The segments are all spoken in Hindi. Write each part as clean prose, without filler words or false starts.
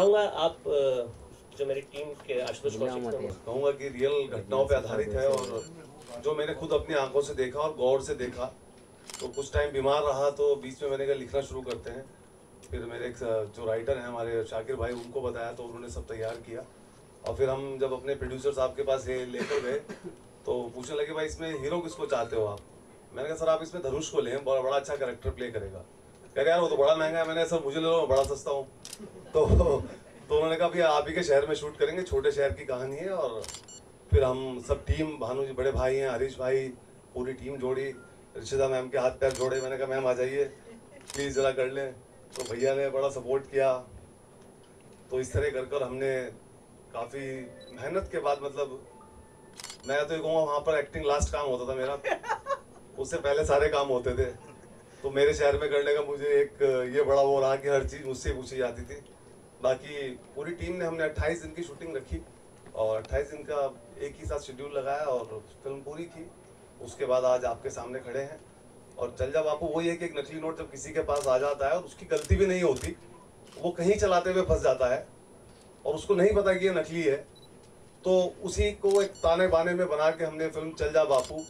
चाहूँगा आप जो मेरी टीम के आशुतोष कौशिक कहूँगा कि रियल घटनाओं पे आधारित है और जो मैंने खुद अपनी आंखों से देखा और गौर से देखा। तो कुछ टाइम बीमार रहा तो बीच में मैंने कहा लिखना शुरू करते हैं। फिर मेरे एक जो राइटर हैं हमारे शाकिर भाई, उनको बताया तो उन्होंने सब तैयार किया। और फिर हम जब अपने प्रोड्यूसर साहब के पास ये लेकर गए तो पूछने लगे भाई इसमें हीरो किसको चाहते हो आप। मैंने कहा सर आप इसमें धनुष को लें, बड़ा अच्छा कैरेक्टर प्ले करेगा। कह रहे यार वो तो बड़ा महंगा है। मैंने सर मुझे ले लो, बड़ा सस्ता हूँ। तो उन्होंने कहा भैया आप ही के शहर में शूट करेंगे, छोटे शहर की कहानी है। और फिर हम सब टीम, भानु जी बड़े भाई हैं, हरीश भाई, पूरी टीम जोड़ी, ऋषिता मैम के हाथ पैर जोड़े। मैंने कहा मैम आ जाइए प्लीज़ ज़रा कर लें। तो भैया ने बड़ा सपोर्ट किया। तो इस तरह कर कर हमने काफ़ी मेहनत के बाद, मतलब मैं तो ये कहूँगा वहाँ पर एक्टिंग लास्ट काम होता था मेरा, उससे पहले सारे काम होते थे। तो मेरे शहर में करने का मुझे एक ये बड़ा वो रहा कि हर चीज़ मुझसे पूछी जाती थी। बाकी पूरी टीम ने, हमने 28 दिन की शूटिंग रखी और 28 दिन का एक ही साथ शेड्यूल लगाया और फिल्म पूरी की। उसके बाद आज आपके सामने खड़े हैं। और चल जा बापू वही है कि एक नकली नोट जब किसी के पास आ जाता है और उसकी गलती भी नहीं होती, वो कहीं चलाते हुए फंस जाता है और उसको नहीं पता कि ये नकली है, तो उसी को एक ताने बाने में बना के हमने फिल्म चल जा बापू,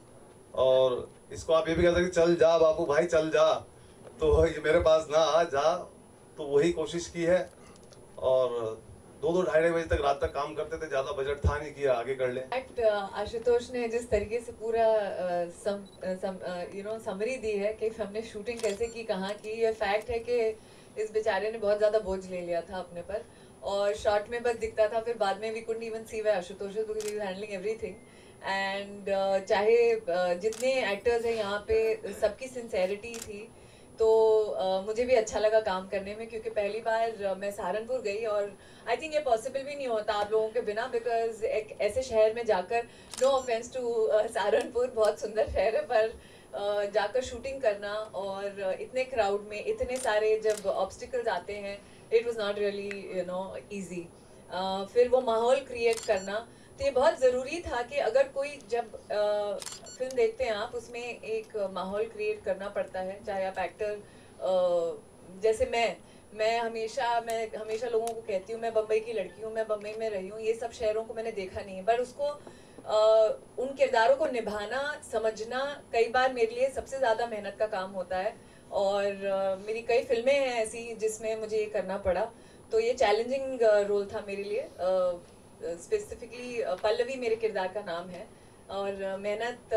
और इसको आप ये भी कह सकते चल जा बापू भाई चल जा, तो ये मेरे पास ना आ जा, तो वही कोशिश की है। और 2-2 ढाई बजे तक रात तक काम करते थे, ज्यादा बजट था नहीं कि आगे कर ले। आशुतोष ने जिस तरीके से पूरा समरी दी है कि हमने शूटिंग कैसे की, कहाँ की, ये फैक्ट है कि इस बेचारे ने बहुत ज्यादा बोझ ले लिया था अपने पर और शॉर्ट में बस दिखता था, फिर बाद में we couldn't even see why Ashutosh because he was handling everything. And चाहे जितने एक्टर्स हैं यहाँ पे सबकी सिंसेरिटी थी, तो मुझे भी अच्छा लगा काम करने में, क्योंकि पहली बार मैं सहारनपुर गई और आई थिंक ये पॉसिबल भी नहीं होता आप लोगों के बिना, बिकॉज एक ऐसे शहर में जाकर, नो ऑफेंस टू सहारनपुर, बहुत सुंदर शहर है, पर जाकर शूटिंग करना और इतने क्राउड में इतने सारे जब ऑब्स्टिकल्स आते हैं, it was not really easy. फिर वो माहौल क्रिएट करना, तो ये बहुत ज़रूरी था कि अगर कोई जब फिल्म देखते हैं आप, उसमें एक माहौल क्रिएट करना पड़ता है। चाहे आप एक्टर, जैसे मैं हमेशा लोगों को कहती हूँ मैं बम्बई की लड़की हूँ, मैं बम्बई में रही हूँ, ये सब शहरों को मैंने देखा नहीं है, पर उसको उन किरदारों को निभाना, समझना कई बार मेरे लिए सबसे ज़्यादा मेहनत का काम होता है। और मेरी कई फिल्में हैं ऐसी जिसमें मुझे ये करना पड़ा, तो ये चैलेंजिंग रोल था मेरे लिए। स्पेसिफिकली पल्लवी मेरे किरदार का नाम है और मेहनत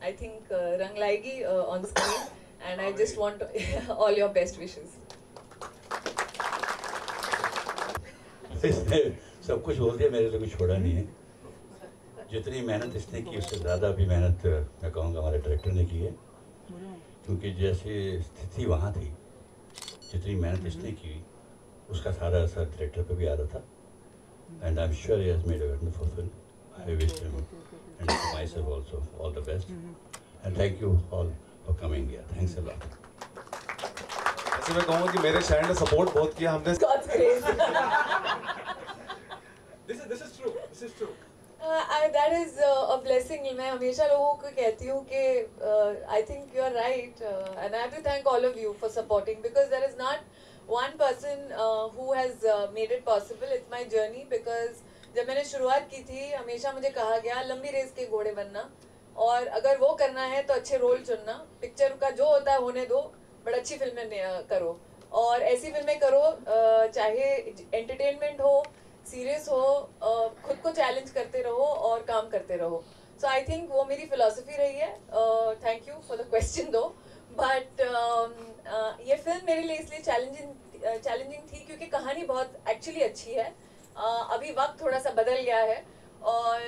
आई थिंक रंग लाएगी on screen, and I just want all your best wishes. सब कुछ बोल दिया, मेरे लिए कुछ छोड़ा नहीं है। जितनी मेहनत इसने की उससे ज़्यादा भी मेहनत मैं कहूँगा हमारे डायरेक्टर ने की है, क्योंकि जैसी स्थिति वहाँ थी, जितनी मेहनत इसने की उसका सारा असर डायरेक्टर पे भी आ रहा था। And I'm sure he has made a wonderful film. I wish him and to myself also all the best. And thank you all for coming here. Thanks a lot. ऐसे मैं कहूँगा कि मेरे शहर ने सपोर्ट बहुत किया हमने। God's grace. This is true. This is true. That is a blessing. मैं हमेशा लोगों को कहती हूँ कि I think you are right, and I have to thank all of you for supporting, because there is not one person who has made it possible. It's my journey, because जब मैंने शुरुआत की थी हमेशा मुझे कहा गया लंबी रेस के घोड़े बनना, और अगर वो करना है तो अच्छे रोल चुनना, पिक्चर का जो होता है होने दो, बट अच्छी फिल्में करो और ऐसी फिल्में करो चाहे एंटरटेनमेंट हो, सीरियस हो, खुद को चैलेंज करते रहो और काम करते रहो। सो आई थिंक वो मेरी फिलॉसफी रही है। Thank you for the question दो, बट ये फिल्म मेरे लिए इसलिए चैलेंजिंग थी क्योंकि कहानी बहुत एक्चुअली अच्छी है। अभी वक्त थोड़ा सा बदल गया है और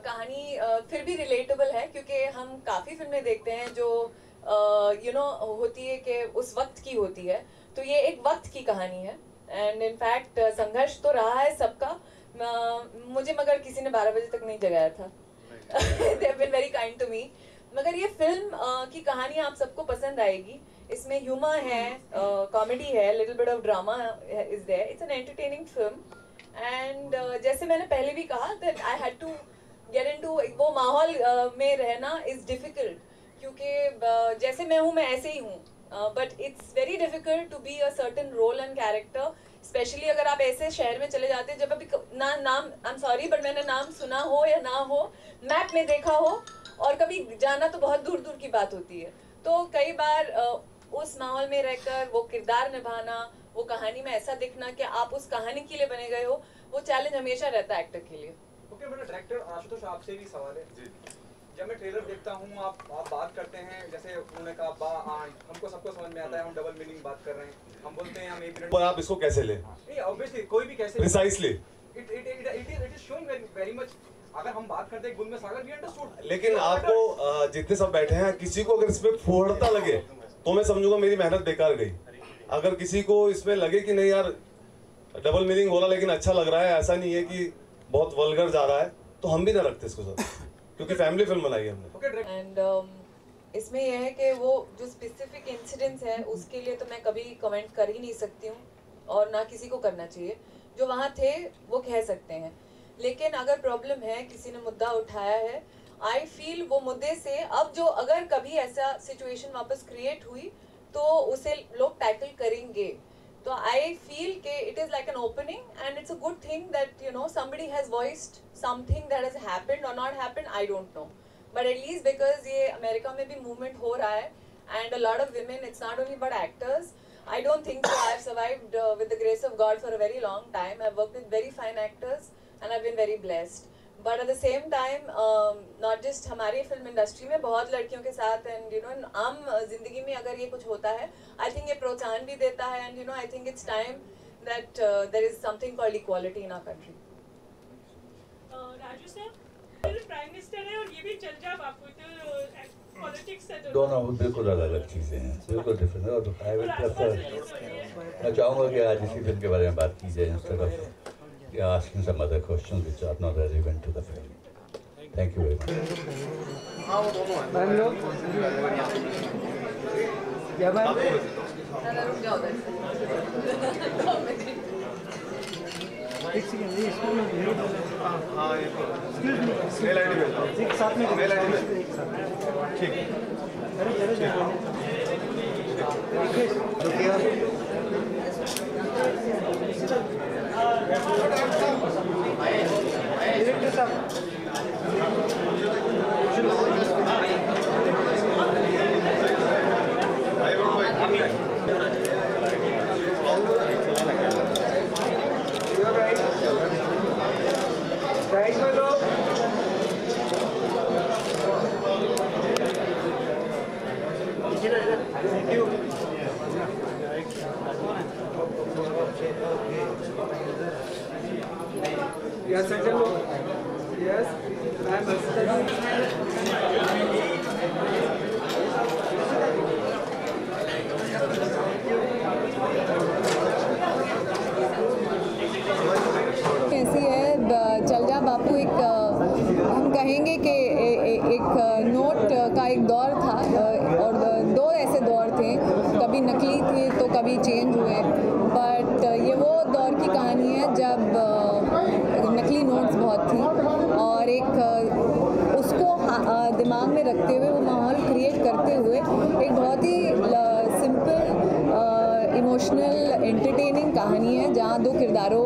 कहानी फिर भी रिलेटेबल है, क्योंकि हम काफ़ी फिल्में देखते हैं जो होती है कि उस वक्त की होती है, तो ये एक वक्त की कहानी है। एंड इनफैक्ट संघर्ष तो रहा है सबका, मुझे मगर किसी ने 12 बजे तक नहीं जगाया था। They have been very kind to me. मगर ये फिल्म की कहानी आप सबको पसंद आएगी। इसमें ह्यूमर है, कॉमेडी है, little bit of drama is there. It's an entertaining film and जैसे मैंने पहले भी कहा that I had to get into वो माहौल में रहना इज डिफिकल्ट, क्योंकि जैसे मैं हूँ मैं ऐसे ही हूँ, but it's very difficult to be a certain role and character specially अगर आप ऐसे शहर में चले जाते हैं जब अभी नाम आई एम सॉरी बट मैंने नाम सुना हो या ना हो, मैप में देखा हो, और कभी जाना तो बहुत दूर दूर की बात होती है। तो कई बार उस माहौल में रहकर वो किरदार निभाना, वो कहानी में ऐसा दिखना कि आप उस कहानी के लिए बने गए हो, वो चैलेंज हमेशा रहता है एक्टर के लिए। ओके, मेरा डायरेक्टर आशुतोष आपसे भी सवाल है जी। जब मैं ट्रेलर देखता हूँ, आप बात करते हैं, जैसे उन्होंने कहा हमको सबको समझ में आता है, हम डबल मीनिंग बात कर रहे हैं, हम बोलते हैं हम एक मिनट पर आप इसको कैसे ले? नहीं, ऑब्वियसली कोई भी कैसे precisely it is showing very much. अगर हम बात करते हैं गुल में सागर, वी अंडरस्टूड। लेकिन आपको जितने सब बैठे हैं, किसी को अगर इसमें फोड़ता लगे तो मैं समझूंगा मेरी मेहनत बेकार गई। अगर किसी को इसमें लगे कि नहीं यार डबल मीनिंग बोला लेकिन अच्छा लग रहा है, ऐसा नहीं है कि बहुत वल्गर जा रहा है, तो हम भी ना रखते इसको सर, क्योंकि फैमिली फिल्म बनाई है हमने। एंड इसमें यह है कि वो जो स्पेसिफिक इंसिडेंट्स है उसके लिए तो मैं कभी कमेंट कर ही नहीं सकती हूँ, और ना किसी को करना चाहिए। जो वहाँ थे वो कह सकते हैं, लेकिन अगर प्रॉब्लम है, किसी ने मुद्दा उठाया है, आई फील वो मुद्दे से अब जो अगर कभी ऐसा सिचुएशन वापस क्रिएट हुई तो उसे लोग टैकल करेंगे। तो आई फील के it is like an opening and it's a good thing that you know somebody has voiced something that has happened or not happened, I don't know, but at least because ये अमेरिका में भी मूवमेंट हो रहा है and a lot of women, it's not only about actors, I don't think so. I've survived with the grace of God for a very long time. I've worked with very fine actors and I've been very blessed. But at the same time, not just हमारी फिल्म इंडस्ट्री में बहुत लड़कियों के साथ and you know आम जिंदगी में अगर ये कुछ होता है, I think ये प्रोत्साहन भी देता है and you know I think it's time that there is something called equality in our country. Raju sir, prime minister है और ये भी चल जा बापू, तो पॉलिटिक्स है, दोनों बिल्कुल अलग अलग चीज़ें हैं, बिल्कुल डिफरेंट है। और आई विल प्रेफर, मैं चाहूँगा कि आज इसी फिल्म के बारे में बात की जाए instead of asking some other questions which are not relevant to the film. Thank you very much. Ma'am लोग क्या मैम रुक जाओ एक सेकंड, ये इसको हाँ ये मेल आईडी भेज एक साथ में मेल आईडी भेज एक साथ ठीक। अरे चलो रुकिए डायरेक्टर साहब राइट में लोग thank you. Yes, hello. Yes, I am कैसी है चल जा बापू, एक हम कहेंगे कि एक नोट का एक दौर था और दो ऐसे दौर थे, कभी नकली थे तो कभी चेंज हुए, बट ये वो दौर की कहानी है जब नकली नोट्स बहुत थी और एक उसको दिमाग में रखते हुए वो माहौल क्रिएट करते हुए एक बहुत ही सिंपल इमोशनल एंटरटेनिंग कहानी है जहाँ दो किरदारों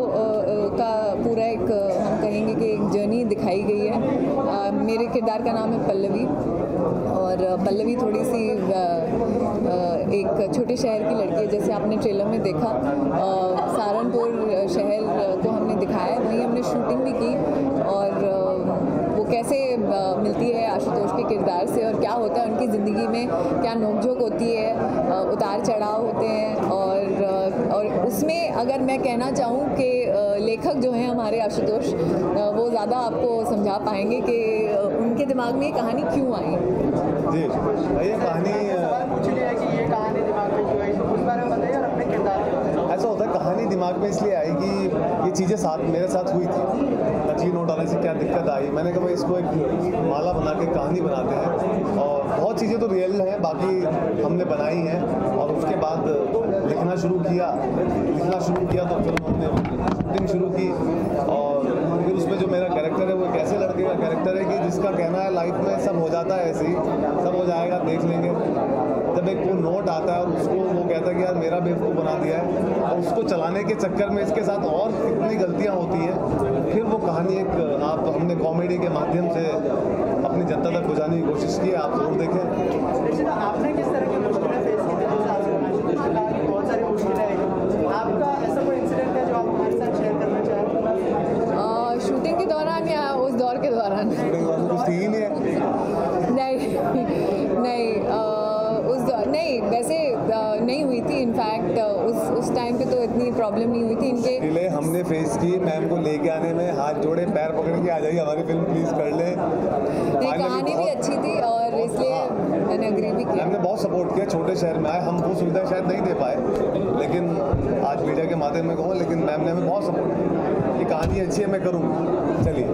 का पूरा एक हम कहेंगे कि एक जर्नी दिखाई गई है। मेरे किरदार का नाम है पल्लवी और पल्लवी थोड़ी सी एक छोटे शहर की लड़की है, जैसे आपने ट्रेलर में देखा। सहारनपुर शहर को हमने दिखाया है, वहीं हमने शूटिंग भी की और वो कैसे मिलती है आशुतोष के किरदार से और क्या होता है उनकी ज़िंदगी में, क्या नोकझोंक होती है, उतार चढ़ाव होते हैं और उसमें अगर मैं कहना चाहूँ कि लेखक जो हैं हमारे आशुतोष, वो ज़्यादा आपको समझा पाएंगे कि उनके दिमाग में ये कहानी क्यों आई। जी, ये कहानी पूछ लिया कि ये कहानी दिमाग में क्यों आई, उस बारे में बताइए और अपने किरदार। ऐसा होता है, कहानी दिमाग में इसलिए आई कि ये चीज़ें मेरे साथ हुई थी। नकली नोट आने से क्या दिक्कत आई, मैंने कहा भाई इसको एक माला बना के कहानी बनाते हैं और बहुत चीज़ें तो रियल हैं, बाकी हमने बनाई हैं। और उसके बाद लिखना शुरू किया तो फिर हमने शूटिंग शुरू की और फिर उसमें जो मेरा कैरेक्टर है वो एक ऐसे लड़के का कैरेक्टर है कि जिसका कहना है लाइफ में सब हो जाता है, ऐसे ही सब हो जाएगा, देख लेंगे। जब एक वो नोट आता है और उसको वो कहता है कि यार मेरा बेवकूफ़ बना दिया है, और उसको चलाने के चक्कर में इसके साथ और कितनी गलतियाँ होती हैं, फिर वो कहानी एक हमने कॉमेडी के माध्यम से अपनी जनता तक पहुँचाने की कोशिश की है। आप जरूर देखें। आपने किस तरह की मुश्किलें फेस की थी? बहुत सारी मुश्किलें आई, आपका ऐसा कोई इंसिडेंट है जो आप हमारे साथ शेयर करना चाहें? शूटिंग के दौरान या उस दौर के दौरान? कुछ थी ही नहीं है। नहीं वैसे नहीं हुई थी। इनफैक्ट उस टाइम पे तो इतनी प्रॉब्लम नहीं हुई थी इनके। मुश्किलें हमने फेस की, मैम को लेके आने में हाथ जोड़े पैर पकड़ के आ जाइए हमारी फिल्म प्लीज कर ले। कहानी भी अच्छी थी और इसलिए मैंने अग्री भी किया। हमने बहुत सपोर्ट किया, छोटे शहर में आए, हम वो सुविधा शायद नहीं दे पाए, लेकिन आज मीडिया के माध्यम में कहूँ, लेकिन मैम ने हमें बहुत सपोर्ट किया कि कहानी अच्छी है, मैं करूँगी। चलिए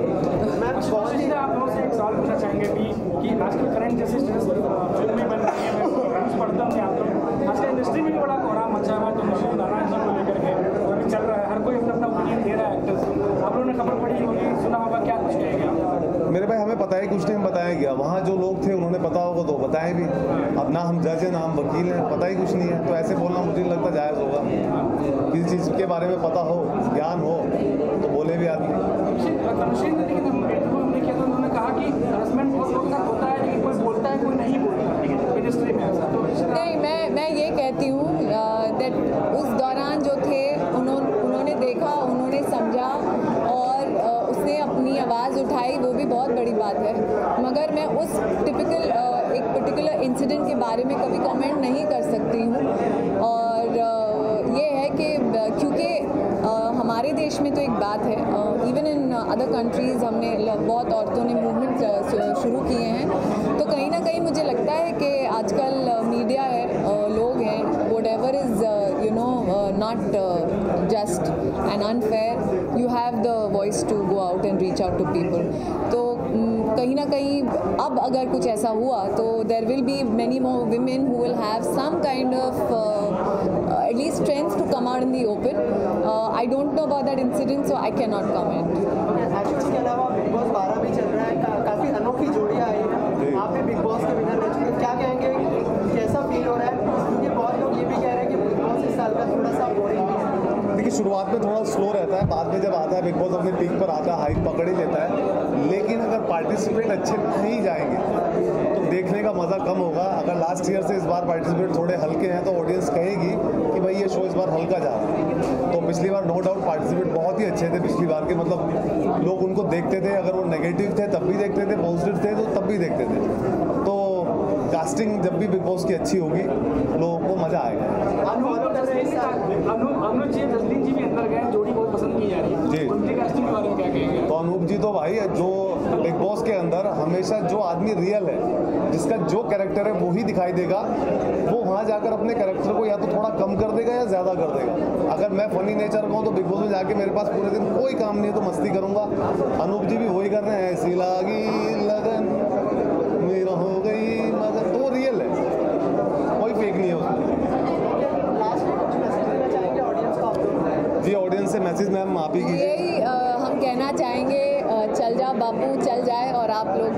आप लोगों से एक सवाल पूछना चाहेंगे कि आजकल करंट जैसे फिल्में बन रही हैं, मैं पढ़ता हूँ आप लोग आजकल इंडस्ट्री में भी बड़ा कोहराम मचा हुआ है, तो मुझे नारायण जी को लेकर के और चल रहा है, हर कोई अपना अपना ओपिनियन दे रहा है एक्टर्स। आप लोगों ने खबर पढ़ी होगी, सुना होगा, क्या कुछ कहेंगे? मेरे भाई हमें पता है कुछ नहीं, हम बताया गया, वहाँ जो लोग थे उन्होंने पता होगा तो बताए भी। अब ना हम जज हैं ना हम वकील हैं, पता ही कुछ नहीं है, तो ऐसे बोलना मुझे नहीं लगता जायज़ होगा। किसी चीज़ के बारे में पता हो, ज्ञान हो तो बोले भी आदमी। हमने किया था, उन्होंने कहा कि हरासमेंट बहुत लोगों का होता है, लेकिन कोई बोलता है कोई नहीं बोलता इंडस्ट्री में ऐसा। तो नहीं, मैं ये कहती हूँ दैट उस दौरान जो थे उन्होंने देखा, उन्होंने समझा और उसने अपनी आवाज़ उठाई, वो भी बहुत बड़ी बात है। मगर मैं उस एक पर्टिकुलर इंसिडेंट के बारे में कभी कमेंट नहीं कर सकती हूँ। और ये है कि क्योंकि हमारे देश में तो एक बात है, इवन इन अदर कंट्रीज़ हमने बहुत औरतों ने मूवमेंट शुरू किए हैं, तो कहीं ना कहीं मुझे लगता है कि आजकल मीडिया है, लोग हैं, whatever is not just and unfair, you have the voice to go out and reach out to people. तो कहीं ना कहीं अब अगर कुछ ऐसा हुआ तो there will be many more women who will have some kind of at least strength to come out in the open. I don't know about that incident, so I cannot comment. इसके अलावा बिग बॉस 12 भी चल रहा है, काफ़ी अनोखी जोड़ियाँ आई हैं, आप भी बिग बॉस के विनर रह चुके हैं, क्या कहेंगे, कैसा फील हो रहा है? क्योंकि बहुत लोग ये भी कह रहे हैं कि बिग बॉस इस साल का थोड़ा सा बोरिंग है। देखिए शुरुआत में थोड़ा स्लो रहता है, बाद में जब आता है बिग बॉस अपने पीक पर आता है, हाइप पकड़ ही लेता है, लेकिन अगर पार्टिसिपेट अच्छे नहीं जाएंगे तो देखने का मज़ा कम होगा। अगर लास्ट ईयर से इस बार पार्टिसिपेट थोड़े हल्के हैं तो ऑडियंस कहेगी कि भाई ये शो इस बार हल्का जा रहा है। तो पिछली बार नो डाउट पार्टिसिपेट बहुत ही अच्छे थे पिछली बार के, मतलब लोग उनको देखते थे, अगर वो नेगेटिव थे तब भी देखते थे, पॉजिटिव थे तो तब भी देखते थे। तो कास्टिंग जब भी बिग बॉस की अच्छी होगी लोगों को मज़ा आएगा। अनूप जी, जसलीन जी भी अंदर गए, जोड़ी बहुत पसंद की जा रही है जी, उनकी कास्टिंग के बारे में क्या कहेंगे? तो अनूप जी तो भाई जो बिग बॉस के अंदर हमेशा जो आदमी रियल है, जिसका जो कैरेक्टर है वो ही दिखाई देगा, वो वहाँ जाकर अपने कैरेक्टर को या तो थोड़ा कम कर देगा या ज़्यादा कर देगा। अगर मैं फनी नेचर का हूँ तो बिग बॉस में जाके मेरे पास पूरे दिन कोई काम नहीं है तो मस्ती करूँगा। अनूप जी भी वही कर रहे हैं, ऐसी लागी लगन मेरा हो गई मगर, तो रियल है, कोई फेक नहीं है उसमें। जी ऑडियंस से मैसेज मैम आप ही कीजिए। यही हम कहना चाहेंगे, चल जा बापू चल जाए, और आप लोग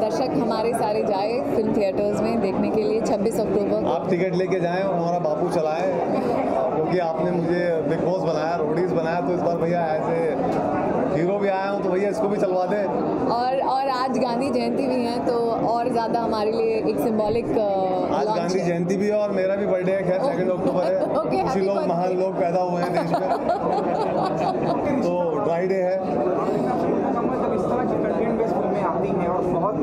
दर्शक हमारे सारे जाए फिल्म थिएटर्स में देखने के लिए 26 अक्टूबर। आप टिकट लेके जाएं और हमारा बापू चलाएं, क्योंकि आपने मुझे बिग बॉस बनाया, रोडीज बनाया, तो इस बार भैया ऐसे हीरो भी आया हूँ तो भैया इसको भी चलवा दें। और आज गांधी जयंती भी है तो और ज़्यादा हमारे लिए एक सिंबॉलिक आज गांधी जयंती भी है और मेरा भी बर्थडे है, खैर 2 अक्टूबर है। कुछ लोग महान लोग पैदा हुए हैं देश में तो ड्राई डे है। जब इस तरह की कंटेंट बेस्ड फिल्में आती हैं और बहुत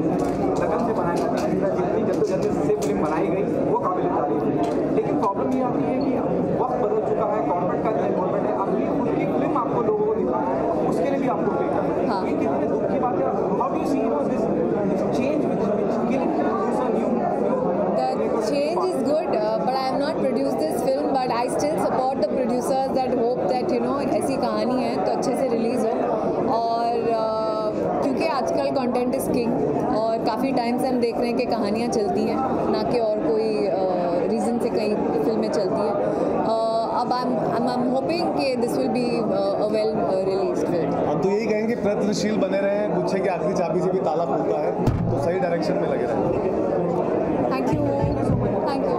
लगन से बनाई जाती हैं, जितनी जल्दोजल्दी से फिल्म बनाई गई वो काबिल तारीफ है, लेकिन प्रॉब्लम ये आती है कि वक्त बदल चुका है, गवर्नमेंट का इन्वॉल्वमेंट है, अगली खुद की फिल्म आपको लोगों को दिखाना है, उसके लिए भी आपको पे करना है। ये कितने दुख की बात है। How do you see this change which giving producer new? The change is good, but I have not produced this film, but I still support the producers that hope that ऐसी कहानी है तो अच्छे से रिलीज़ हो। और क्योंकि आजकल कंटेंट इज़ किंग और काफ़ी टाइम से हम देख रहे हैं कि कहानियाँ चलती हैं, ना कि और कोई रीज़न से कई फिल्में चलती हैं। अब आई एम होपिंग कि this will be a well released film. हम तो यही कहेंगे प्रयत्नशील बने रहे, गुच्छे की आखिरी चाबी से भी ताला खुलता है, तो सही डायरेक्शन में लगे रहे। Thank you. Thank you.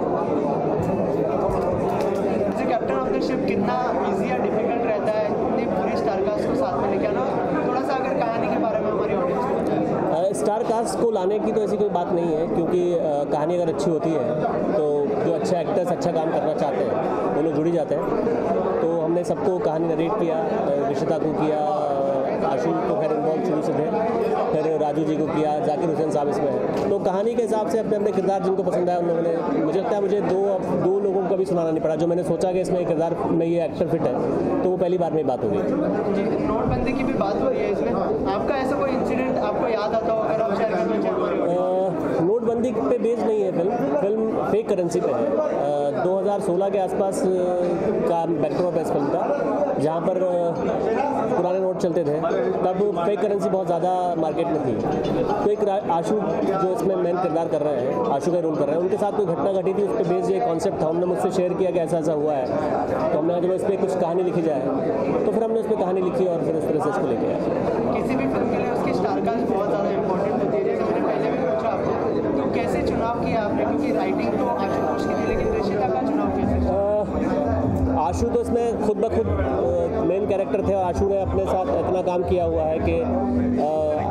जी कैप्टन ऑफ द शिप कितना इजी या डिफिकल्ट रहता है इतनी पूरी स्टार कास्ट को साथ में लेके आना? थोड़ा सा अगर कहानी के बारे में हमारी ऑडियंस को बताएं। स्टार कास्ट को लाने की तो ऐसी कोई बात नहीं है, क्योंकि कहानी अगर अच्छी होती है तो जो अच्छे एक्टर्स अच्छा काम करना चाहते हैं वो लोग जुड़ ही जाते हैं। तो हमने सबको कहानी नरेट किया, रिशिता को किया, आशु तो खैर इन्वॉल्व शुरू से थे, फिर राजू जी को किया, जाकिर हुसैन साहब इसमें हैं। तो कहानी के हिसाब से अपने अपने किरदार जिनको पसंद आया उन लोगों ने, मुझे लगता है मुझे दो लोगों को भी सुनाना नहीं पड़ा। जो मैंने सोचा कि इसमें किरदार में ये एक्टर फिट है, तो वो पहली बार में बात हो गई। जी नोटबंदी की भी बात हो रही है इसमें, आपका ऐसा कोई इंसिडेंट आपको याद आता हो अगर आप शेयर करना चाहें? नोटबंदी पे बेस्ड नहीं है फिल्म फेक करेंसी पे है। 2016 के आसपास का बैकड्रॉप है इस फिल्म का, जहाँ पर पुराने नोट चलते थे, तब फेक करेंसी बहुत ज़्यादा मार्केट में थी। तो एक आशु जो इसमें मेन किरदार कर रहे हैं, आशु का रोल कर रहे हैं, उनके साथ कोई घटना घटी थी, उस पर बेस्ड एक कॉन्सेप्ट था। हमने मुझसे शेयर किया कि ऐसा ऐसा हुआ है, तो हमने जब इस पर कुछ कहानी लिखी जाए, तो फिर हमने उस पर कहानी लिखी और फिर उस तरह से इसको लेके आए। किसी भी फिल्म के लिए उसकी स्टार कास्ट बहुत ज़्यादा इंपॉर्टेंट होती है, जैसे मैंने पहले भी पूछा आपको, तो कैसे चुनाव किया आपने? क्योंकि राइटिंग तो आशुतोष की थी, लेकिन रिशिता का चुनाव कैसे? आशु तो इसमें खुद ब खुद मेन कैरेक्टर थे और आशु ने अपने साथ इतना काम किया हुआ है कि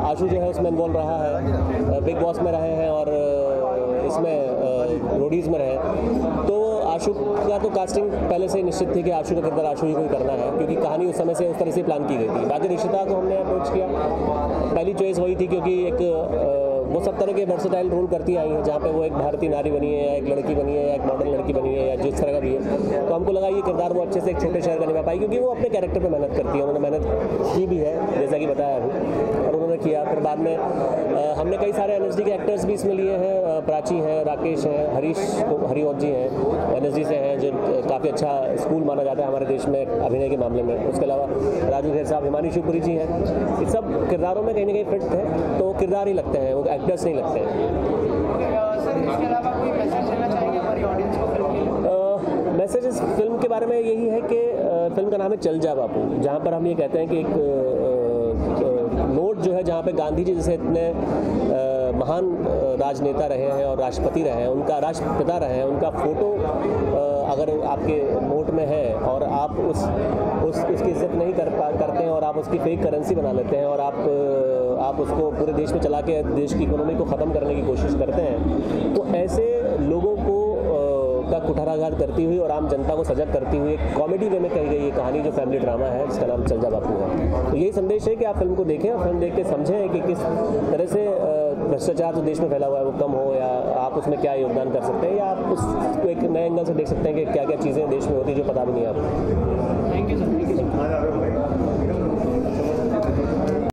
आशु जो है उसमें इन्वॉल्व रहा है, बिग बॉस में रहे हैं और इसमें रोडीज़ में रहे। तो आशु का तो कास्टिंग पहले से ही निश्चित थी कि आशु का किरदार आशु ही को ही करना है, क्योंकि कहानी उस समय से उस तरह से प्लान की गई थी। बाकी रिशिता को हमने अप्रोच किया, पहली चॉइस वही थी, क्योंकि एक वो सब तरह के वर्सेटाइल रोल करती आई है, जहाँ पे वो एक भारतीय नारी बनी है या एक लड़की बनी है या एक मॉडर्न लड़की बनी है या जिस तरह का भी है। तो हमको लगा ये किरदार वो अच्छे से एक छोटे शहर का निभा पाई, क्योंकि वो अपने कैरेक्टर पे मेहनत करती है। उन्होंने मेहनत की भी है, जैसा कि बताया अभी, और उन्होंने किया। फिर बाद में हमने कई सारे NSD के एक्टर्स भी इसमें लिए हैं, प्राची हैं, राकेश हैं, हरिओत जी हैं, NSD से हैं, जो काफ़ी अच्छा स्कूल माना जाता है हमारे देश में अभिनय के मामले में। उसके अलावा राजू खेर साहब, हिमानी शिवपुरी जी हैं, ये सब किरदारों में कहीं ना कहीं फिट थे, तो किरदार ही लगते हैं, वो एक्टर्स नहीं लगते हैं। सर इसके अलावा कोई मैसेज देना चाहेंगे हमारी ऑडियंस को फिल्म के लिए? मैसेज इस फिल्म के बारे में यही है कि फिल्म का नाम है चल जा बापू, जहाँ पर हम ये कहते हैं कि एक नोट जो है, जहाँ पे गांधी जी जैसे इतने महान राजनेता रहे हैं और राष्ट्रपति रहे हैं, उनका राष्ट्रपिता रहे हैं, उनका फोटो अगर आपके नोट में है और आप उसकी इज्जत नहीं करते हैं और आप उसकी फेक करेंसी बना लेते हैं और आप उसको पूरे देश में चला के देश की इकोनॉमी को ख़त्म करने की कोशिश करते हैं, तो ऐसे लोगों को का कुठाराघात करती हुई और आम जनता को सजग करती हुई एक कॉमेडी वे में कही गई ये कहानी, जो फैमिली ड्रामा है जिसका नाम चल जा बापू है। तो यही संदेश है कि आप फिल्म को देखें और फिल्म देख के समझें कि किस तरह से भ्रष्टाचार जो देश में फैला हुआ है वो कम हो, या आप उसमें क्या योगदान कर सकते हैं, या आप उसको एक नए एंगल से देख सकते हैं कि क्या क्या चीज़ें देश में होती हैं जो पता भी नहीं है आपको।